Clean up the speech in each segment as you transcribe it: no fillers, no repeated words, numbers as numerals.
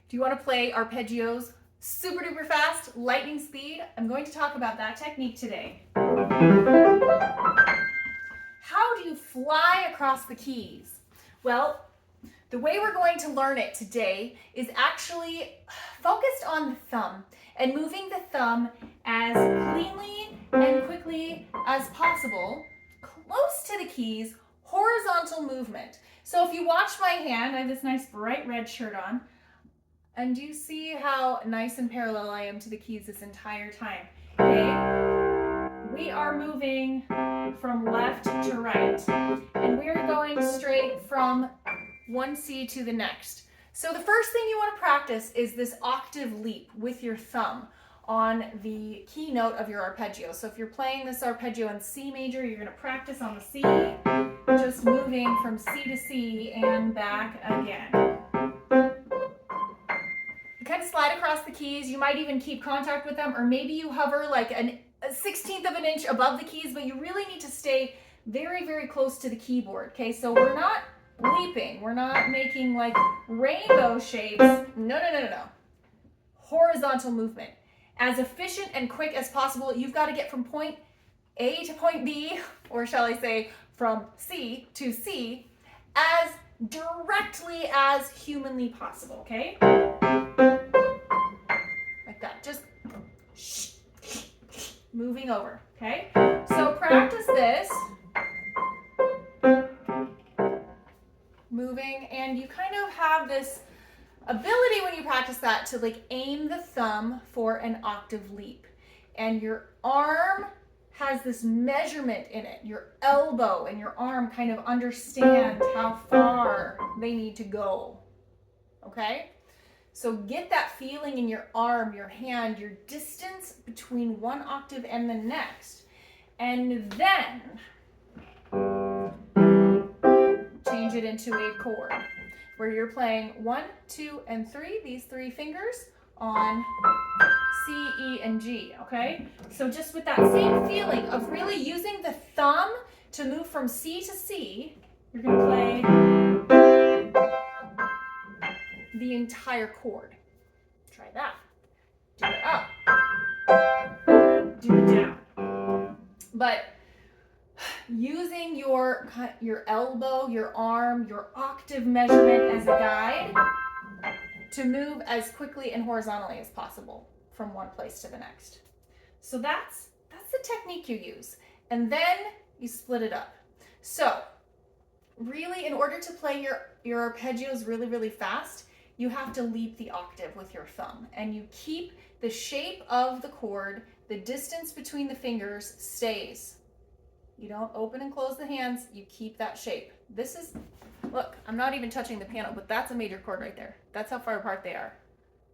Do you want to play arpeggios super duper fast, lightning speed? I'm going to talk about that technique today. How do you fly across the keys? Well, the way we're going to learn it today is actually focused on the thumb and moving the thumb as cleanly and quickly as possible, close to the keys, horizontal movement. So if you watch my hand, I have this nice bright red shirt on, and do you see how nice and parallel I am to the keys this entire time? Okay, we are moving from left to right, and we're going straight from one C to the next. So the first thing you want to practice is this octave leap with your thumb on the key note of your arpeggio. So if you're playing this arpeggio in C major, you're going to practice on the C, just moving from C to C and back again. You kind of slide across the keys. You might even keep contact with them, or maybe you hover like a 1/16 of an inch above the keys, but you really need to stay very, very close to the keyboard. Okay, so we're not leaping. We're not making like rainbow shapes. No. Horizontal movement. As efficient and quick as possible, you've got to get from point A to point B, or shall I say from C to C, as directly as humanly possible, okay? Like that, just moving over, okay? So practice this. Moving, and you kind of have this ability when you practice that to like aim the thumb for an octave leap, and your arm has this measurement in it. Your elbow and your arm kind of understand how far they need to go, okay? So get that feeling in your arm, your hand, your distance between one octave and the next, and then change it into a chord where you're playing 1, 2, and 3, these 3 fingers on C, E, and G, okay? So just with that same feeling of really using the thumb to move from C to C, you're gonna play the entire chord. Try that. Do it up. Do it down. But using your elbow, your arm, your octave measurement as a guide to move as quickly and horizontally as possible from one place to the next. So that's the technique you use. And then you split it up. So really, in order to play your arpeggios really, really fast, you have to leap the octave with your thumb. And you keep the shape of the chord, the distance between the fingers stays. You don't open and close the hands, you keep that shape. This is, look, I'm not even touching the piano, but that's a major chord right there. That's how far apart they are.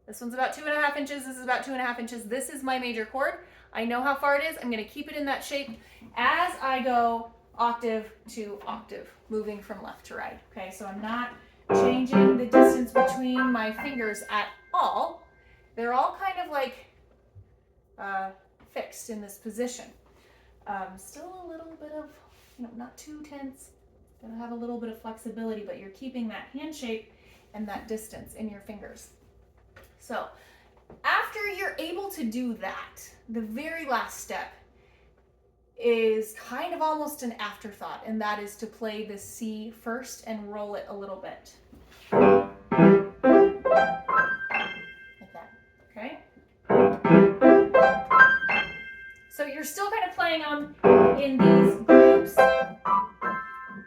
This one's about 2.5 inches, this is about 2.5 inches. This is my major chord. I know how far it is. I'm gonna keep it in that shape as I go octave to octave, moving from left to right. Okay, so I'm not changing the distance between my fingers at all. They're all kind of like fixed in this position. Still a little bit of, not too tense. Gonna have a little bit of flexibility, but you're keeping that hand shape and that distance in your fingers. So after you're able to do that, the very last step is kind of almost an afterthought, and that is to play the C first and roll it a little bit. Like that, okay? So you're still kind of playing them in these groups,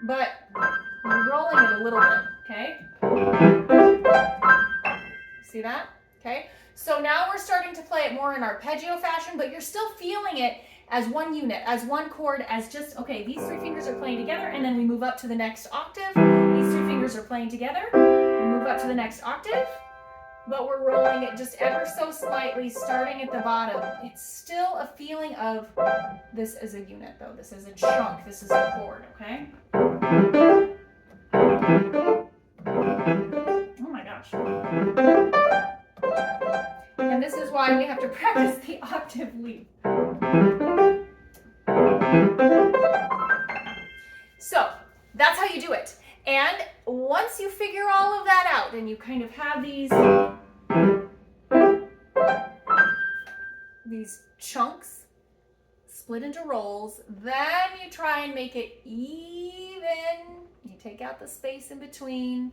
but you're rolling it a little bit, okay? See that? Okay? So now we're starting to play it more in arpeggio fashion, but you're still feeling it as one unit, as one chord, as just, okay, these 3 fingers are playing together, and then we move up to the next octave. These 3 fingers are playing together, we move up to the next octave, but we're rolling it just ever so slightly, starting at the bottom. It's still a feeling of this is a unit, though. This is a chunk. This is a chord, okay? Oh my gosh. And this is why we have to practice the octave leap. So that's how you do it. And once you figure all of that out and you kind of have these these chunks split into rolls. Then you try and make it even. You take out the space in between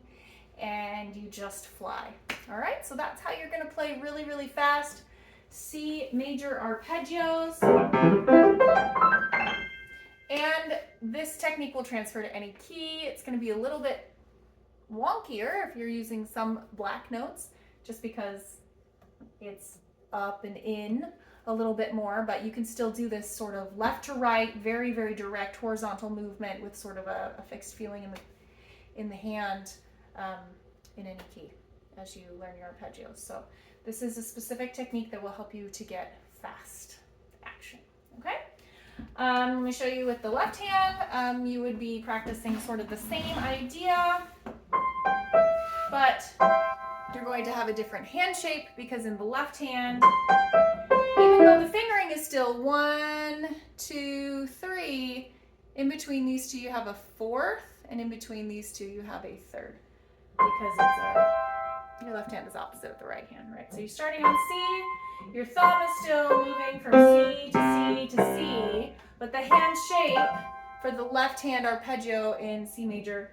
and you just fly. All right, so that's how you're going to play really, really fast C major arpeggios. And this technique will transfer to any key. It's going to be a little bit wonkier if you're using some black notes, just because it's up and in a little bit more, but you can still do this sort of left to right, very, very direct horizontal movement with sort of a fixed feeling in the hand in any key as you learn your arpeggios. So this is a specific technique that will help you to get fast action, okay? Let me show you with the left hand. You would be practicing sort of the same idea, but you're going to have a different hand shape, because in the left hand, even though the fingering is still 1, 2, 3, in between these two you have a fourth, and in between these two you have a third, because your left hand is opposite of the right hand, right? So you're starting on C, your thumb is still moving from C to C to C, but the hand shape for the left hand arpeggio in C major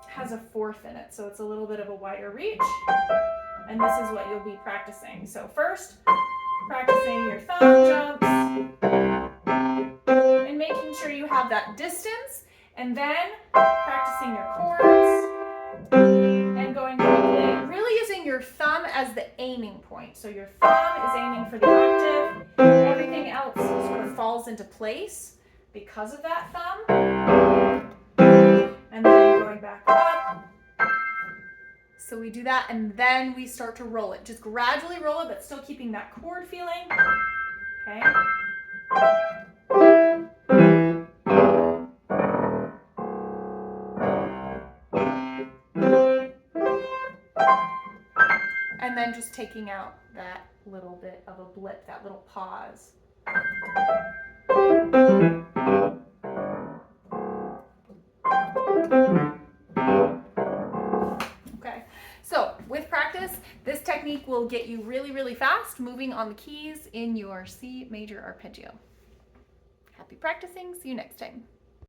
has a fourth in it, so it's a little bit of a wider reach, and this is what you'll be practicing. So first, practicing your thumb jumps and making sure you have that distance, and then practicing your chords and going quickly, really using your thumb as the aiming point. So your thumb is aiming for the octave, everything else sort of falls into place because of that thumb. And then going back up. So we do that, and then we start to roll it. Just gradually roll it, but still keeping that chord feeling. Okay. And then just taking out that little bit of a blip, that little pause. Okay, so with practice, this technique will get you really, really fast moving on the keys in your C major arpeggio. Happy practicing. See you next time.